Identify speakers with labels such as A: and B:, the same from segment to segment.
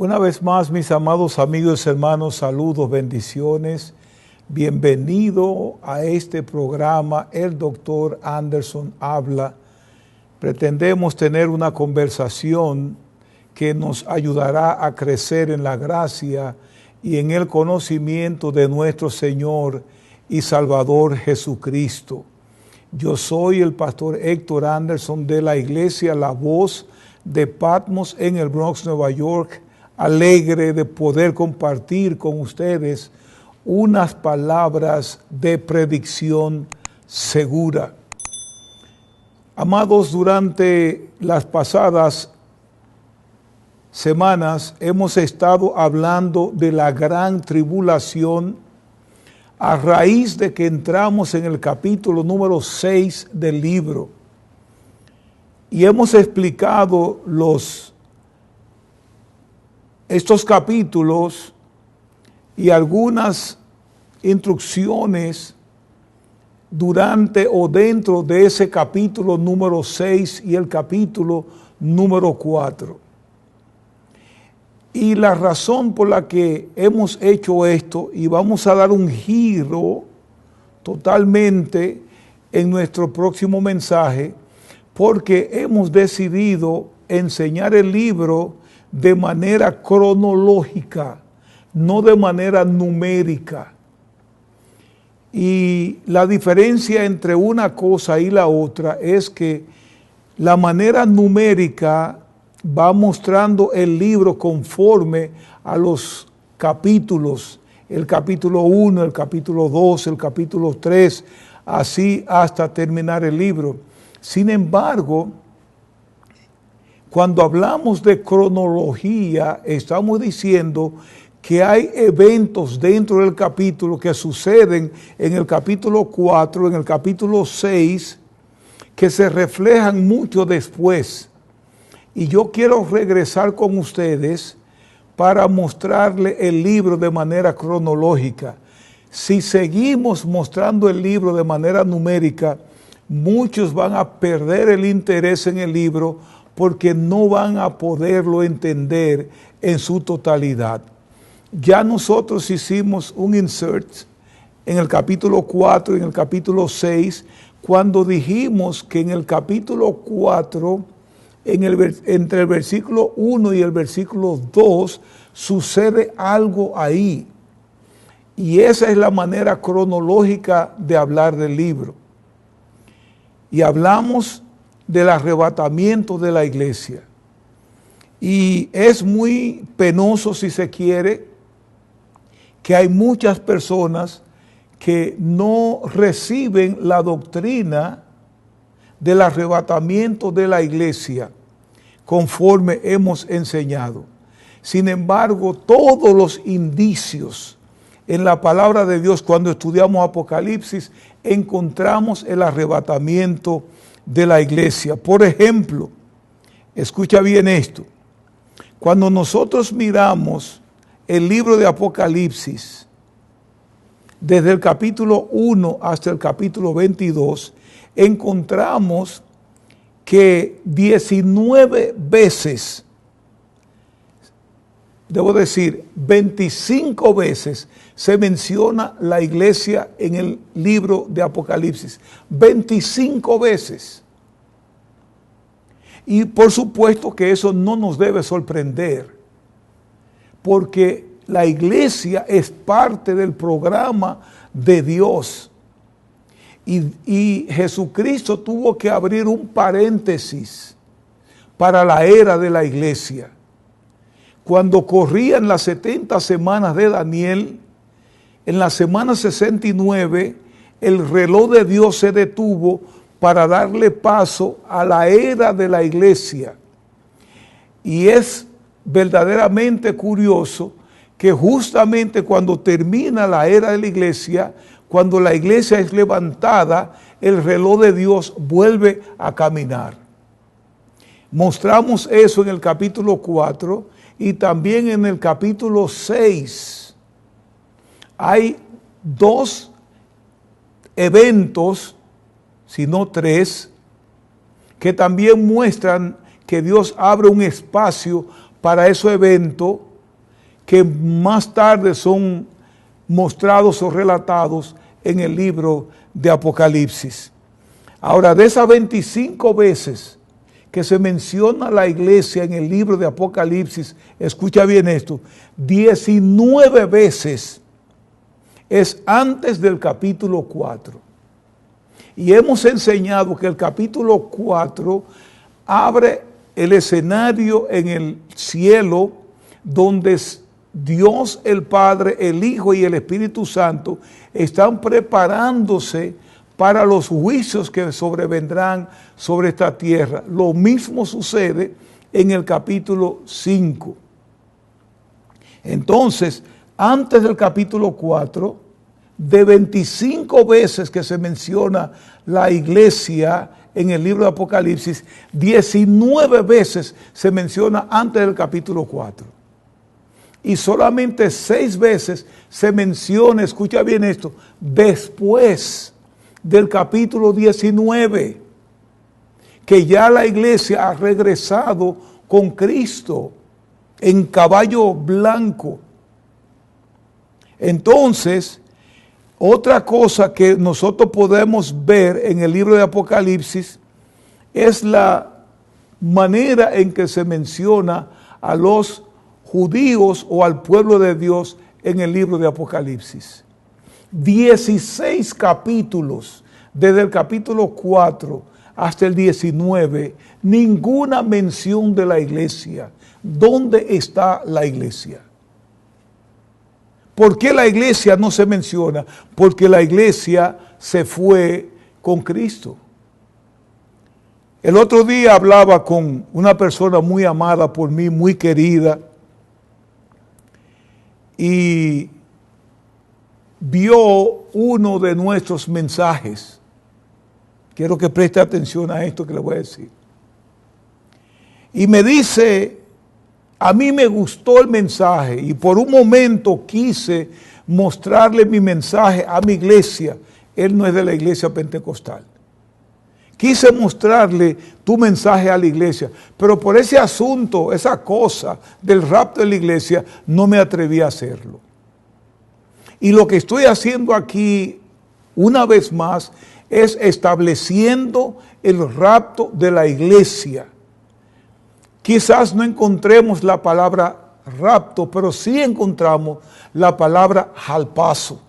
A: Una vez más, mis amados amigos y hermanos, saludos, bendiciones. Bienvenido a este programa, el Dr. Anderson Habla. Pretendemos tener una conversación que nos ayudará a crecer en la gracia y en el conocimiento de nuestro Señor y Salvador Jesucristo. Yo soy el pastor Héctor Anderson de la iglesia La Voz de Patmos en el Bronx, Nueva York, alegre de poder compartir con ustedes unas palabras de predicción segura. Amados, durante las pasadas semanas hemos estado hablando de la gran tribulación a raíz de que entramos en el capítulo número 6 del libro. Y hemos explicado estos capítulos y algunas instrucciones durante o dentro de ese capítulo número 6 y el capítulo número 4. Y la razón por la que hemos hecho esto, y vamos a dar un giro totalmente en nuestro próximo mensaje, porque hemos decidido enseñar el libro de manera cronológica, no de manera numérica. Y la diferencia entre una cosa y la otra es que la manera numérica va mostrando el libro conforme a los capítulos, el capítulo 1, el capítulo 2, el capítulo 3, así hasta terminar el libro. Sin embargo, cuando hablamos de cronología, estamos diciendo que hay eventos dentro del capítulo que suceden en el capítulo 4, en el capítulo 6, que se reflejan mucho después. Y yo quiero regresar con ustedes para mostrarle el libro de manera cronológica. Si seguimos mostrando el libro de manera numérica, muchos van a perder el interés en el libro porque no van a poderlo entender en su totalidad. Ya nosotros hicimos un insert en el capítulo 4, en el capítulo 6, cuando dijimos que en el capítulo 4, entre el versículo 1 y el versículo 2, sucede algo ahí. Y esa es la manera cronológica de hablar del libro. Y hablamos del arrebatamiento de la iglesia. Y es muy penoso, si se quiere, que hay muchas personas que no reciben la doctrina del arrebatamiento de la iglesia conforme hemos enseñado. Sin embargo, todos los indicios en la palabra de Dios, cuando estudiamos Apocalipsis, encontramos el arrebatamiento de la iglesia. Por ejemplo, escucha bien esto, cuando nosotros miramos el libro de Apocalipsis, desde el capítulo 1 hasta el capítulo 22, encontramos que 19 veces, debo decir, 25 veces se menciona la iglesia en el libro de Apocalipsis. 25 veces. Y por supuesto que eso no nos debe sorprender, porque la iglesia es parte del programa de Dios. Y Jesucristo tuvo que abrir un paréntesis para la era de la iglesia. Cuando corrían las 70 semanas de Daniel, en la semana 69, el reloj de Dios se detuvo para darle paso a la era de la iglesia. Y es verdaderamente curioso que justamente cuando termina la era de la iglesia, cuando la iglesia es levantada, el reloj de Dios vuelve a caminar. Mostramos eso en el capítulo 4 y también en el capítulo 6. Hay 2 eventos, si no 3, que también muestran que Dios abre un espacio para ese evento que más tarde son mostrados o relatados en el libro de Apocalipsis. Ahora, de esas 25 veces que se menciona la iglesia en el libro de Apocalipsis, escucha bien esto, 19 veces es antes del capítulo 4. Y hemos enseñado que el capítulo 4 abre el escenario en el cielo donde Dios el Padre, el Hijo y el Espíritu Santo están preparándose para los juicios que sobrevendrán sobre esta tierra. Lo mismo sucede en el capítulo 5. Entonces, antes del capítulo 4, de 25 veces que se menciona la iglesia en el libro de Apocalipsis, 19 veces se menciona antes del capítulo 4. Y solamente 6 veces se menciona, escucha bien esto, después del capítulo 19, que ya la iglesia ha regresado con Cristo en caballo blanco. Entonces, otra cosa que nosotros podemos ver en el libro de Apocalipsis es la manera en que se menciona a los judíos o al pueblo de Dios en el libro de Apocalipsis. 16 capítulos, desde el capítulo 4 hasta el 19, ninguna mención de la iglesia. ¿Dónde está la iglesia? ¿Por qué la iglesia no se menciona? Porque la iglesia se fue con Cristo. El otro día hablaba con una persona muy amada por mí, muy querida, y vio uno de nuestros mensajes. Quiero que preste atención a esto que le voy a decir. Y me dice, a mí me gustó el mensaje y por un momento quise mostrarle mi mensaje a mi iglesia. Él no es de la iglesia pentecostal. Quise mostrarle tu mensaje a la iglesia, pero por ese asunto, esa cosa del rapto de la iglesia, no me atreví a hacerlo. Y lo que estoy haciendo aquí, una vez más, es estableciendo el rapto de la iglesia. Quizás no encontremos la palabra rapto, pero sí encontramos la palabra jalpazo,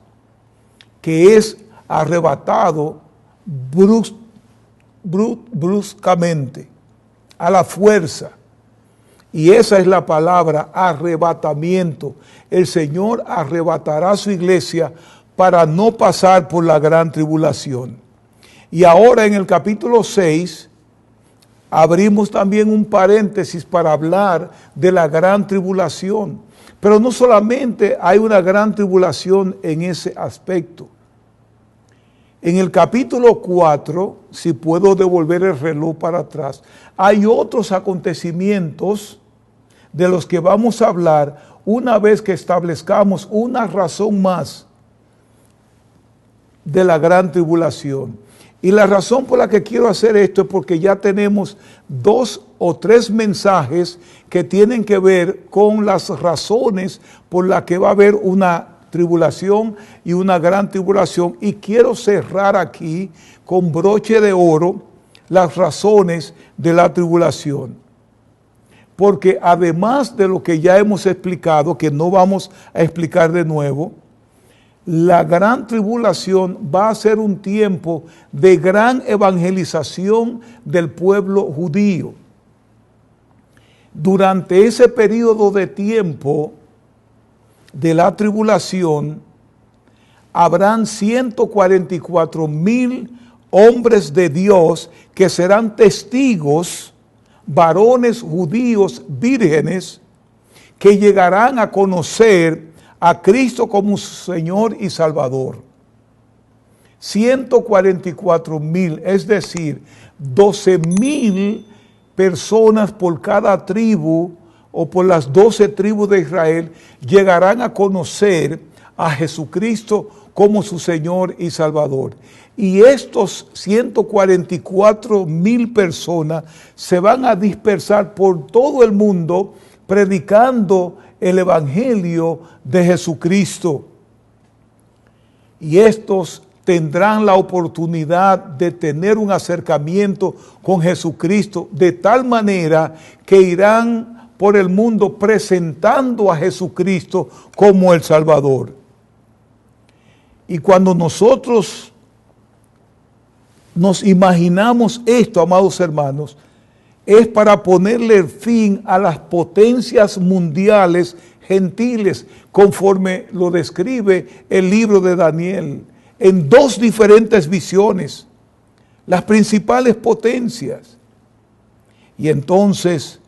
A: que es arrebatado bruscamente, a la fuerza. Y esa es la palabra arrebatamiento. El Señor arrebatará a su iglesia para no pasar por la gran tribulación. Y ahora en el capítulo 6 abrimos también un paréntesis para hablar de la gran tribulación. Pero no solamente hay una gran tribulación en ese aspecto. En el capítulo 4, si puedo devolver el reloj para atrás, hay otros acontecimientos de los que vamos a hablar una vez que establezcamos una razón más de la gran tribulación. Y la razón por la que quiero hacer esto es porque ya tenemos 2 o 3 mensajes que tienen que ver con las razones por las que va a haber una tribulación y una gran tribulación, y quiero cerrar aquí con broche de oro las razones de la tribulación, porque además de lo que ya hemos explicado, que no vamos a explicar de nuevo, la gran tribulación va a ser un tiempo de gran evangelización del pueblo judío. Durante ese periodo de tiempo de la tribulación, habrán 144,000 hombres de Dios que serán testigos, varones judíos vírgenes, que llegarán a conocer a Cristo como su Señor y Salvador. 144,000, es decir, 12,000 personas por cada tribu o por las 12 tribus de Israel llegarán a conocer a Jesucristo como su Señor y Salvador. Y estos 144,000 personas se van a dispersar por todo el mundo predicando el evangelio de Jesucristo. Y estos tendrán la oportunidad de tener un acercamiento con Jesucristo de tal manera que irán por el mundo presentando a Jesucristo como el Salvador. Y cuando nosotros nos imaginamos esto, amados hermanos, es para ponerle fin a las potencias mundiales gentiles, conforme lo describe el libro de Daniel, en dos diferentes visiones, las principales potencias. Y entonces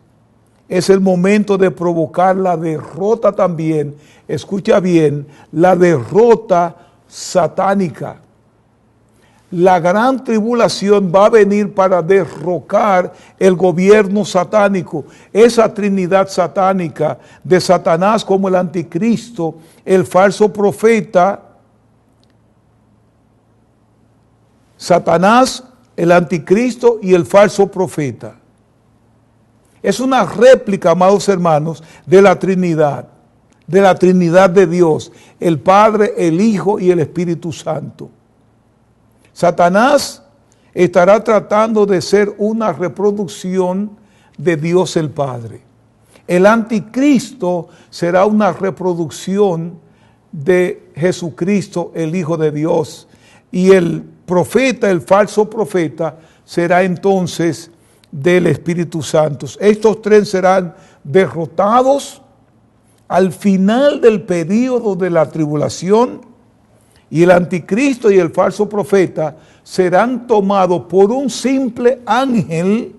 A: es el momento de provocar la derrota también, escucha bien, la derrota satánica. La gran tribulación va a venir para derrocar el gobierno satánico, esa trinidad satánica de Satanás como el anticristo, el falso profeta, Satanás, el anticristo y el falso profeta. Es una réplica, amados hermanos, de la Trinidad de Dios, el Padre, el Hijo y el Espíritu Santo. Satanás estará tratando de ser una reproducción de Dios el Padre. El anticristo será una reproducción de Jesucristo, el Hijo de Dios. Y el profeta, el falso profeta, será entonces del Espíritu Santo. Estos tres serán derrotados al final del período de la tribulación, y el anticristo y el falso profeta serán tomados por un simple ángel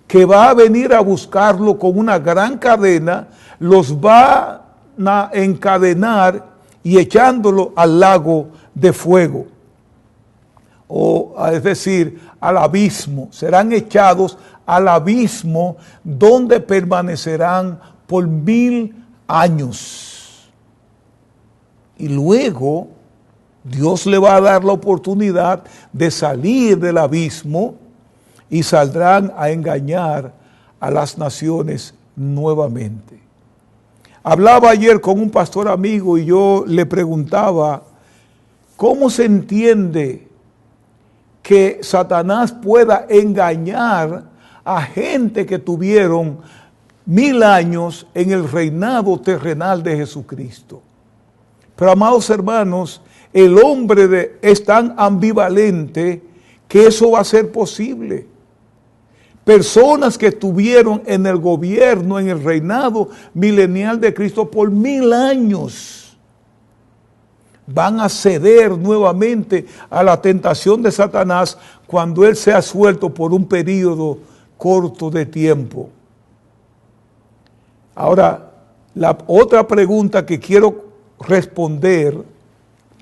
A: que va a venir a buscarlo con una gran cadena, los va a encadenar y echándolo al lago de fuego, es decir, al abismo. Serán echados al abismo donde permanecerán por 1000 años. Y luego Dios le va a dar la oportunidad de salir del abismo y saldrán a engañar a las naciones nuevamente. Hablaba ayer con un pastor amigo y yo le preguntaba, ¿cómo se entiende que Satanás pueda engañar a gente que tuvieron 1000 años en el reinado terrenal de Jesucristo? Pero, amados hermanos, el hombre es tan ambivalente que eso va a ser posible. Personas que estuvieron en el gobierno, en el reinado milenial de Cristo por 1000 años, van a ceder nuevamente a la tentación de Satanás cuando él sea suelto por un periodo corto de tiempo. Ahora, la otra pregunta que quiero responder,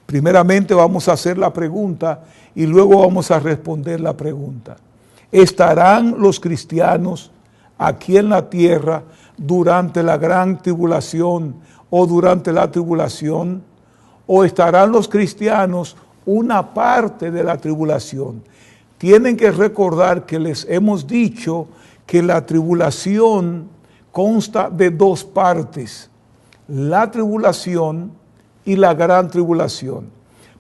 A: primeramente vamos a hacer la pregunta y luego vamos a responder la pregunta. ¿Estarán los cristianos aquí en la tierra durante la gran tribulación o durante la tribulación? ¿O estarán los cristianos una parte de la tribulación? Tienen que recordar que les hemos dicho que la tribulación consta de dos partes, la tribulación y la gran tribulación.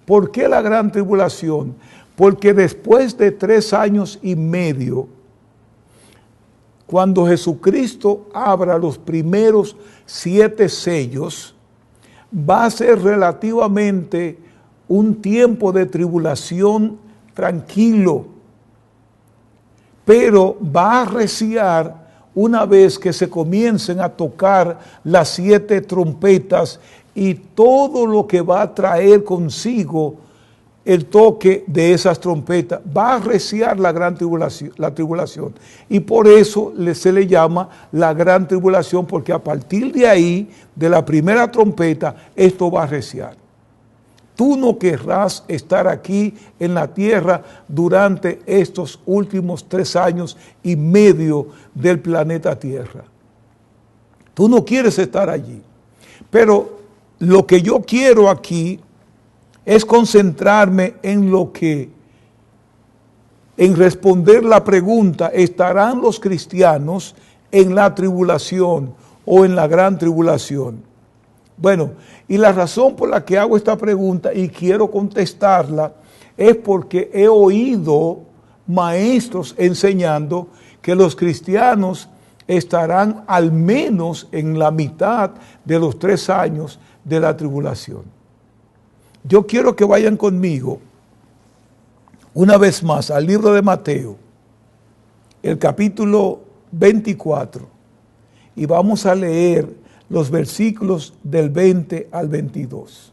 A: ¿Por qué la gran tribulación? Porque después de 3 años y medio, cuando Jesucristo abra los primeros 7 sellos, va a ser relativamente un tiempo de tribulación tranquilo, pero va a arreciar una vez que se comiencen a tocar las 7 trompetas y todo lo que va a traer consigo el toque de esas trompetas. Va a arreciar la gran tribulación. Y por eso se le llama la gran tribulación, porque a partir de ahí, de la primera trompeta, esto va a arreciar. Tú no querrás estar aquí en la tierra durante estos últimos 3 años y medio del planeta Tierra. Tú no quieres estar allí. Pero lo que yo quiero aquí es concentrarme en en responder la pregunta, ¿estarán los cristianos en la tribulación o en la gran tribulación? Bueno, y la razón por la que hago esta pregunta y quiero contestarla es porque he oído maestros enseñando que los cristianos estarán al menos en la mitad de los 3 años de la tribulación. Yo quiero que vayan conmigo una vez más al libro de Mateo, el capítulo 24, y vamos a leer los versículos del 20 al 22.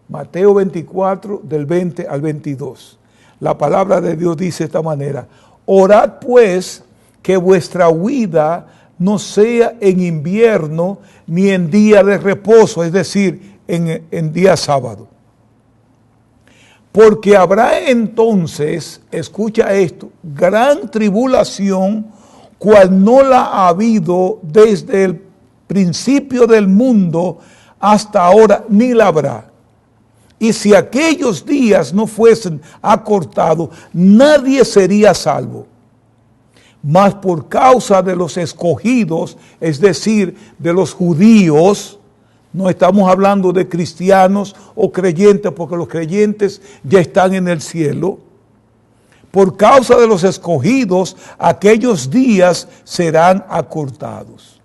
A: Mateo 24, del 20 al 22. La palabra de Dios dice de esta manera: orad pues que vuestra huida no sea en invierno ni en día de reposo, es decir, en día sábado. Porque habrá entonces, escucha esto, gran tribulación, cual no la ha habido desde el principio del mundo hasta ahora, ni la habrá. Y si aquellos días no fuesen acortados, nadie sería salvo. Mas por causa de los escogidos, es decir, de los judíos, no estamos hablando de cristianos o creyentes, porque los creyentes ya están en el cielo. Por causa de los escogidos, aquellos días serán acortados.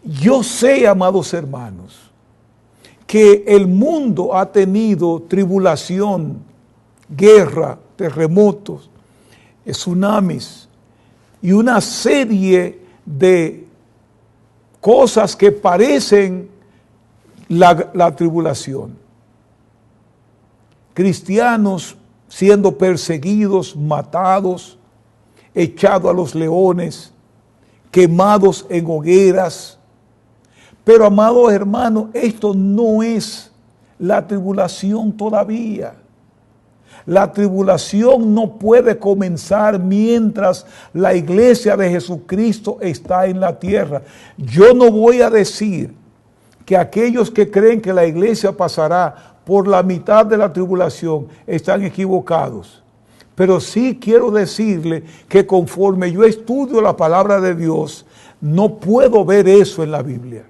A: Yo sé, amados hermanos, que el mundo ha tenido tribulación, guerra, terremotos, tsunamis y una serie de cosas que parecen la tribulación. Cristianos siendo perseguidos, matados, echados a los leones, quemados en hogueras. Pero, amados hermanos, esto no es la tribulación todavía. La tribulación no puede comenzar mientras la iglesia de Jesucristo está en la tierra. Yo no voy a decir que aquellos que creen que la iglesia pasará por la mitad de la tribulación están equivocados. Pero sí quiero decirle que conforme yo estudio la palabra de Dios, no puedo ver eso en la Biblia.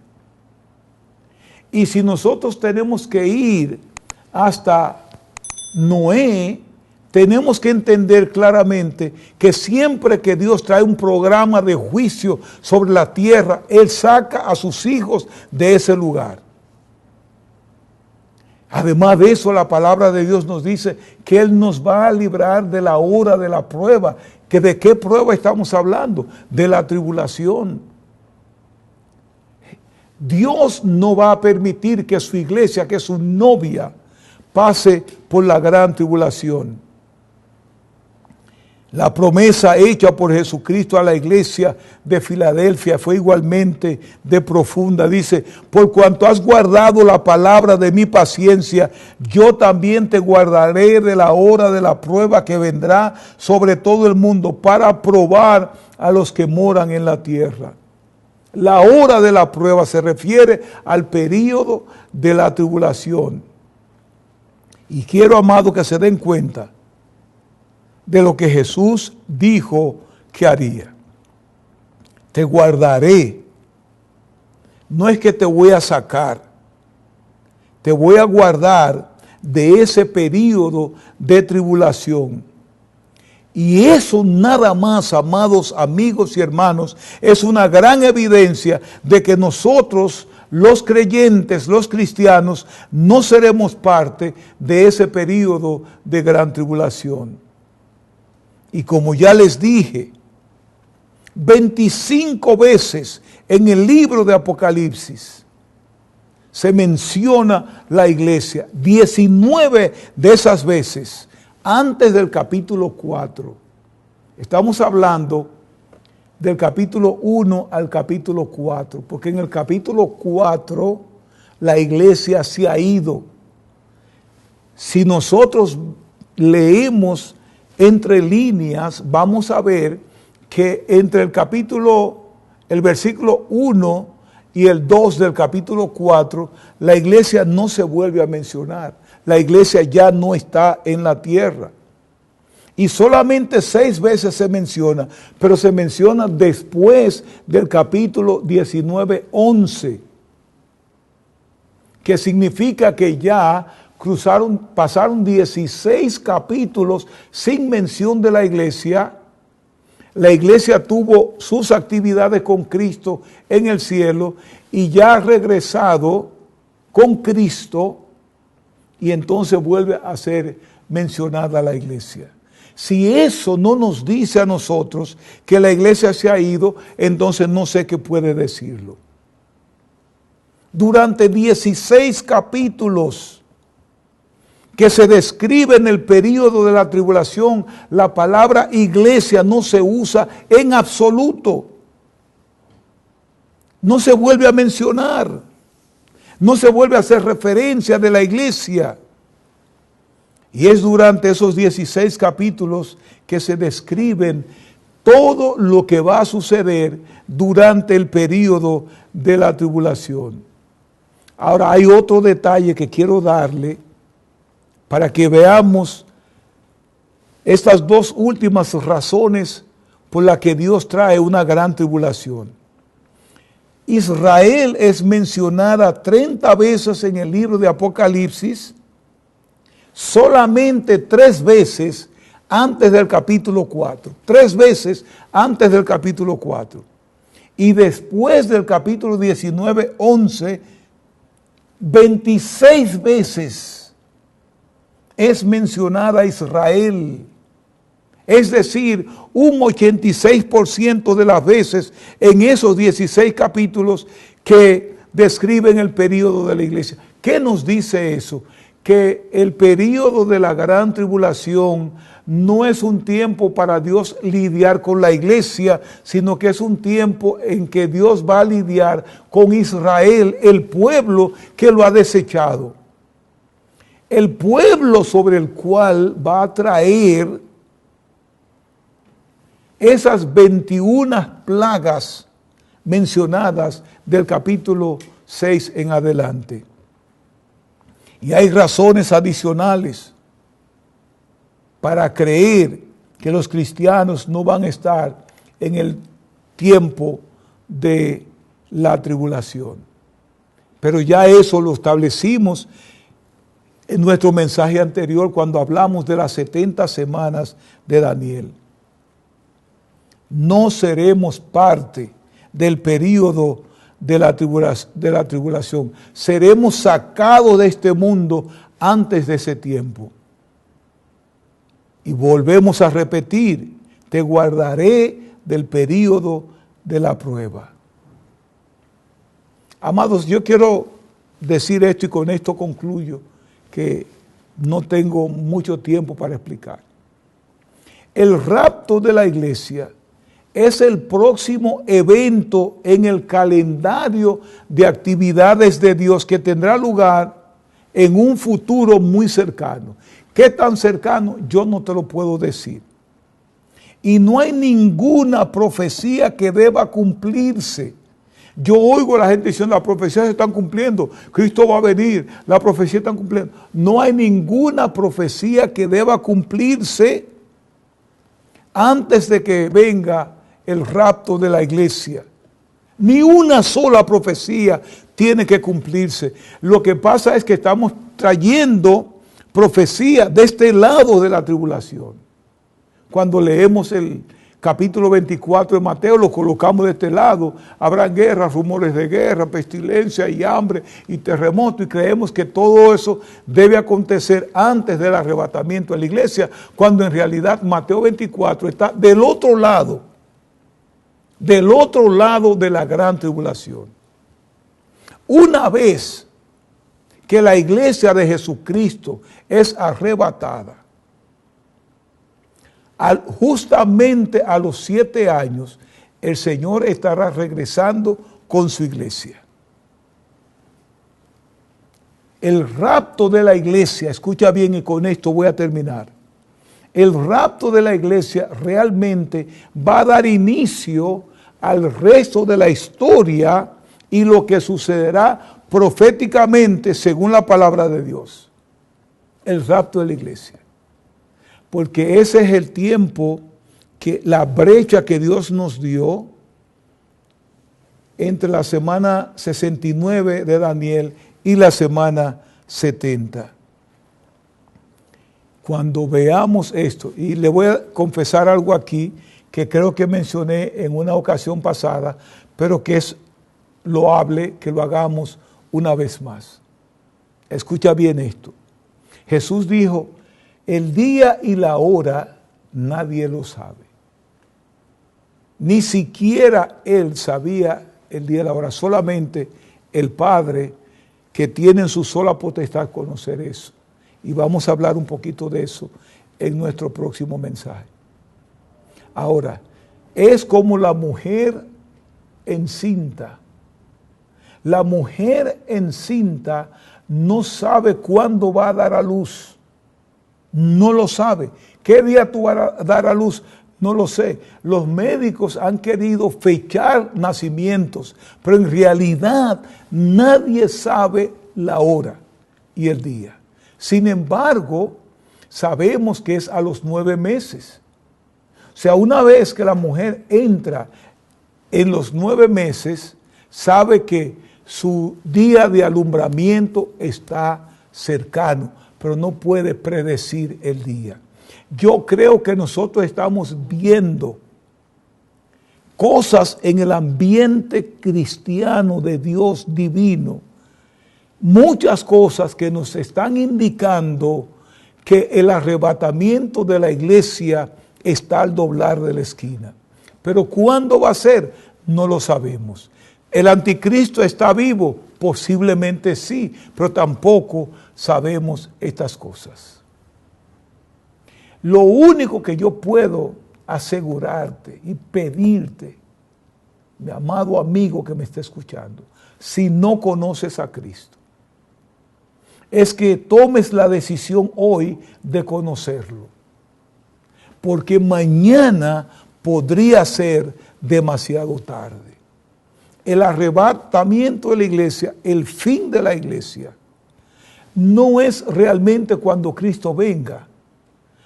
A: Y si nosotros tenemos que ir hasta Noé, tenemos que entender claramente que siempre que Dios trae un programa de juicio sobre la tierra, Él saca a sus hijos de ese lugar. Además de eso, la palabra de Dios nos dice que Él nos va a librar de la hora de la prueba. ¿Que de qué prueba estamos hablando? De la tribulación. Dios no va a permitir que su iglesia, que su novia, pase por la gran tribulación. La promesa hecha por Jesucristo a la iglesia de Filadelfia fue igualmente de profunda. Dice: por cuanto has guardado la palabra de mi paciencia, yo también te guardaré de la hora de la prueba que vendrá sobre todo el mundo para probar a los que moran en la tierra. La hora de la prueba se refiere al período de la tribulación. Y quiero, amado, que se den cuenta de lo que Jesús dijo que haría. Te guardaré. No es que te voy a sacar. Te voy a guardar de ese período de tribulación. Y eso nada más, amados amigos y hermanos, es una gran evidencia de que nosotros, los creyentes, los cristianos, no seremos parte de ese período de gran tribulación. Y como ya les dije, 25 veces en el libro de Apocalipsis se menciona la iglesia. 19 de esas veces antes del capítulo 4. Estamos hablando del capítulo 1 al capítulo 4, porque en el capítulo 4 la iglesia se ha ido. Si nosotros leemos entre líneas, vamos a ver que entre el versículo 1 y el 2 del capítulo 4, la iglesia no se vuelve a mencionar. La iglesia ya no está en la tierra. Y solamente 6 veces se menciona, pero se menciona después del capítulo 19:11, que significa que ya pasaron 16 capítulos sin mención de la iglesia. La iglesia tuvo sus actividades con Cristo en el cielo y ya ha regresado con Cristo, y entonces vuelve a ser mencionada la iglesia. Si eso no nos dice a nosotros que la iglesia se ha ido, entonces no sé qué puede decirlo. Durante 16 capítulos que se describe en el período de la tribulación, la palabra iglesia no se usa en absoluto. No se vuelve a mencionar. No se vuelve a hacer referencia de la iglesia. Y es durante esos 16 capítulos que se describen todo lo que va a suceder durante el período de la tribulación. Ahora hay otro detalle que quiero darle para que veamos estas 2 últimas razones por las que Dios trae una gran tribulación. Israel es mencionada 30 veces en el libro de Apocalipsis, solamente 3 veces antes del capítulo 4. 3 veces antes del capítulo 4. Y después del capítulo 19:11, 26 veces es mencionada Israel. Es decir, un 86% de las veces en esos 16 capítulos que describen el período de la iglesia. ¿Qué nos dice eso? Que el período de la gran tribulación no es un tiempo para Dios lidiar con la iglesia, sino que es un tiempo en que Dios va a lidiar con Israel, el pueblo que lo ha desechado. El pueblo sobre el cual va a traer esas 21 plagas mencionadas del capítulo 6 en adelante. Y hay razones adicionales para creer que los cristianos no van a estar en el tiempo de la tribulación. Pero ya eso lo establecimos en nuestro mensaje anterior cuando hablamos de las 70 semanas de Daniel. No seremos parte del período de la tribulación. Seremos sacados de este mundo antes de ese tiempo. Y volvemos a repetir, te guardaré del período de la prueba. Amados, yo quiero decir esto y con esto concluyo, que no tengo mucho tiempo para explicar. El rapto de la iglesia es el próximo evento en el calendario de actividades de Dios que tendrá lugar en un futuro muy cercano. ¿Qué tan cercano? Yo no te lo puedo decir. Y no hay ninguna profecía que deba cumplirse. Yo oigo a la gente diciendo, las profecías se están cumpliendo, Cristo va a venir, las profecías están cumpliendo. No hay ninguna profecía que deba cumplirse antes de que venga el rapto de la iglesia. Ni una sola profecía tiene que cumplirse. Lo que pasa es que estamos trayendo profecía de este lado de la tribulación. Cuando leemos el capítulo 24 de Mateo, lo colocamos de este lado. Habrán guerras, rumores de guerra, pestilencia y hambre y terremoto, y creemos que todo eso debe acontecer antes del arrebatamiento de la iglesia, cuando en realidad Mateo 24 está del otro lado de la gran tribulación. Una vez que la iglesia de Jesucristo es arrebatada, justamente a los 7 años, el Señor estará regresando con su iglesia. El rapto de la iglesia, escucha bien y con esto voy a terminar. El rapto de la iglesia realmente va a dar inicio al resto de la historia y lo que sucederá proféticamente según la palabra de Dios. El rapto de la iglesia. porque ese es el tiempo, que la brecha que Dios nos dio entre la semana 69 de Daniel y la semana 70. Cuando veamos esto, y le voy a confesar algo aquí que creo que mencioné en una ocasión pasada, pero que es loable que lo hagamos una vez más. Escucha bien esto. Jesús dijo, el día y la hora nadie lo sabe. Ni siquiera Él sabía el día y la hora, solamente el Padre, que tiene en su sola potestad conocer eso. Y vamos a hablar un poquito de eso en nuestro próximo mensaje. Ahora, es como la mujer encinta. La mujer encinta no sabe cuándo va a dar a luz. No lo sabe. ¿Qué día tú vas a dar a luz? No lo sé. Los médicos han querido fechar nacimientos, pero en realidad nadie sabe la hora y el día. Sin embargo, sabemos que es a los 9 meses. O sea, una vez que la mujer entra en los 9 meses, sabe que su día de alumbramiento está cercano, pero no puede predecir el día. Yo creo que nosotros estamos viendo cosas en el ambiente cristiano de Dios divino, muchas cosas que nos están indicando que el arrebatamiento de la iglesia está al doblar de la esquina. Pero ¿cuándo va a ser? No lo sabemos. ¿El anticristo está vivo? Posiblemente sí, pero tampoco sabemos estas cosas. Lo único que yo puedo asegurarte y pedirte, mi amado amigo que me está escuchando, si no conoces a Cristo, es que tomes la decisión hoy de conocerlo, porque mañana podría ser demasiado tarde. El arrebatamiento de la iglesia, el fin de la iglesia, no es realmente cuando Cristo venga,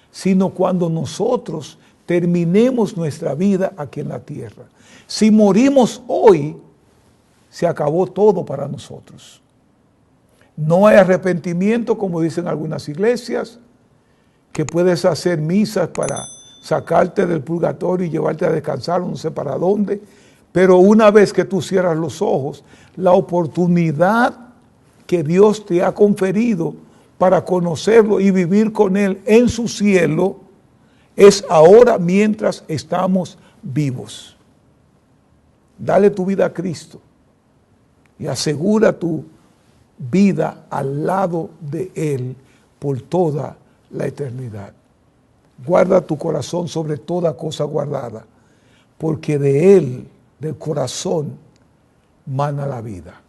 A: sino cuando nosotros terminemos nuestra vida aquí en la tierra. Si morimos hoy, se acabó todo para nosotros. No hay arrepentimiento, como dicen algunas iglesias, que puedes hacer misas para sacarte del purgatorio y llevarte a descansar, no sé para dónde, pero una vez que tú cierras los ojos, la oportunidad que Dios te ha conferido para conocerlo y vivir con Él en su cielo es ahora mientras estamos vivos. Dale tu vida a Cristo y asegura tu vida al lado de Él por toda la eternidad. Guarda tu corazón sobre toda cosa guardada, porque de Él, del corazón, mana la vida.